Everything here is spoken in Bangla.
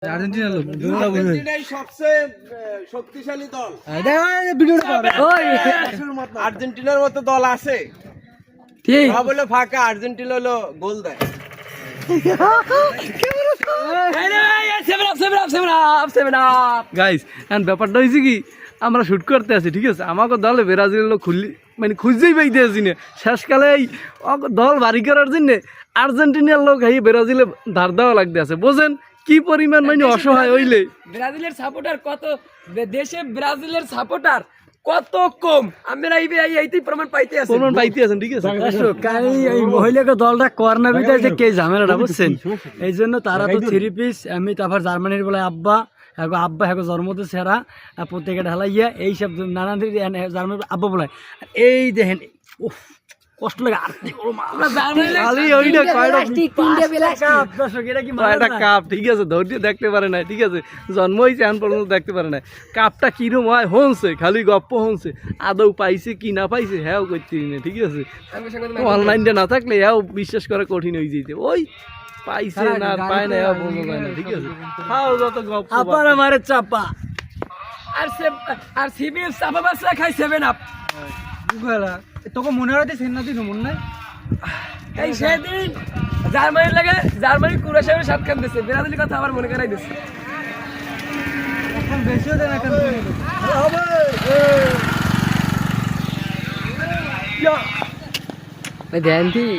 আর্জেন্টিনার লোক আর্জেন্টিনাই সবচেয়ে শক্তিশালী দল। আর্জেন্টিনার মতো দল আছে ঠিক বলে ফাঁকা, আর্জেন্টিনা হলো গোল দেয়। গাইস এখন ব্যাপারটা হয়েছে কি, আমরা শুট করতে আছি, ঠিক আছে, আমাকে দলে ব্রাজিলের লোক মানে খুঁজেই পাইতে আসি না। শেষকালে এই দল বাড়ি করার জন্য আর্জেন্টিনার লোক এই ব্রাজিলে ধার দেওয়া লাগতে আছে। বোঝেন কি পরিমাণ মানে অসহায় হইলে। ব্রাজিলের সাপোর্টার কত, দেশে ব্রাজিলের সাপোর্টার কত কম, আমরা এইতেই প্রমাণ পাইতে আছি, প্রমাণ পাইতে আছেন, ঠিক আছে। এই মহিলাকে দলটা কর্নার ভিতরে যে কে ঝামেলাটা বুঝছেন, এই জন্য তারা তো 3 পিস। আমি তারপর জার্মানির বলে আব্বা আব্বা হ্যাঁ জন্মতে সেরা প্রত্যেকে ঢালাইয়া এইসব নানান জার্মানির আব্বা বলে। এই দেখেন উফ কষ্ট লাগে আর কি করবো, খালি ওইটা কয়টা কয়টা কাপ, ঠিক আছে, ধৈর্য দেখতে পারে না, ঠিক আছে, জন্ম হয়েছে এখন পর্যন্ত দেখতে পারে না। কাপটা কিরম হয় হনছে, খালি গপ্প হনছে, আদৌ পাইছে কি না পাইছে হ্যাঁ করতে না, ঠিক আছে। অনলাইনটা না থাকলে হ্যাঁ বিশ্বাস করা কঠিন হয়ে যেতে, ওই পাইছে না পায় না হ্যাঁ বোঝা যায় না, ঠিক আছে। খাও যত গপ্প আবার আমার চাপা আর সিবিএফ চাপা বাসা খাই 7 আপ। তোকে মনে হয় সেনা দিন মনে নাই এই সেদিন জার্মানির লাগে, জার্মানি কুরাশাবের 7 কাম দিছে, ব্রাজিলের কথা আবার মনে করাই দিছে। এখন বেশিও দেন এখন ধ্যান